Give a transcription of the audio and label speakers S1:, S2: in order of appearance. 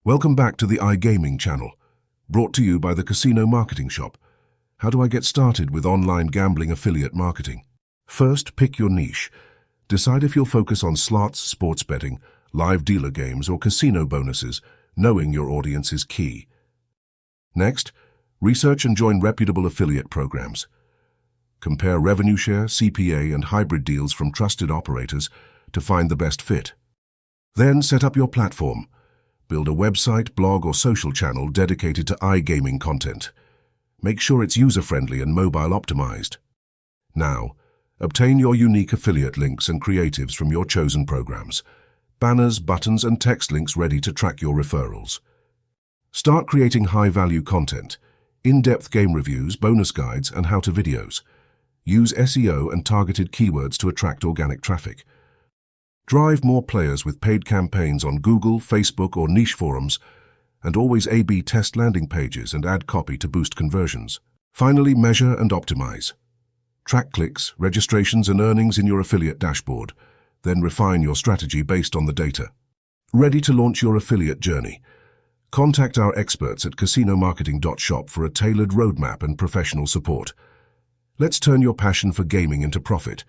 S1: Welcome back to the iGaming channel, brought to you by the Casino Marketing Shop. How do I get started with online gambling affiliate marketing? First, pick your niche. Decide if you'll focus on slots, sports betting, live dealer games, or casino bonuses. Knowing your audience is key. Next, research and join reputable affiliate programs. Compare revenue share, CPA, and hybrid deals from trusted operators to find the best fit. Then set up your platform. Build a website, blog, or social channel dedicated to iGaming content. Make sure it's user-friendly and mobile-optimized. Now, obtain your unique affiliate links and creatives from your chosen programs. Banners, buttons, and text links ready to track your referrals. Start creating high-value content, in-depth game reviews, bonus guides, and how-to videos. Use SEO and targeted keywords to attract organic traffic. Drive more players with paid campaigns on Google, Facebook, or niche forums, and always A/B test landing pages and add copy to boost conversions. Finally, measure and optimize. Track clicks, registrations, and earnings in your affiliate dashboard. Then refine your strategy based on the data. Ready to launch your affiliate journey? Contact our experts at casinomarketing.shop for a tailored roadmap and professional support. Let's turn your passion for gaming into profit.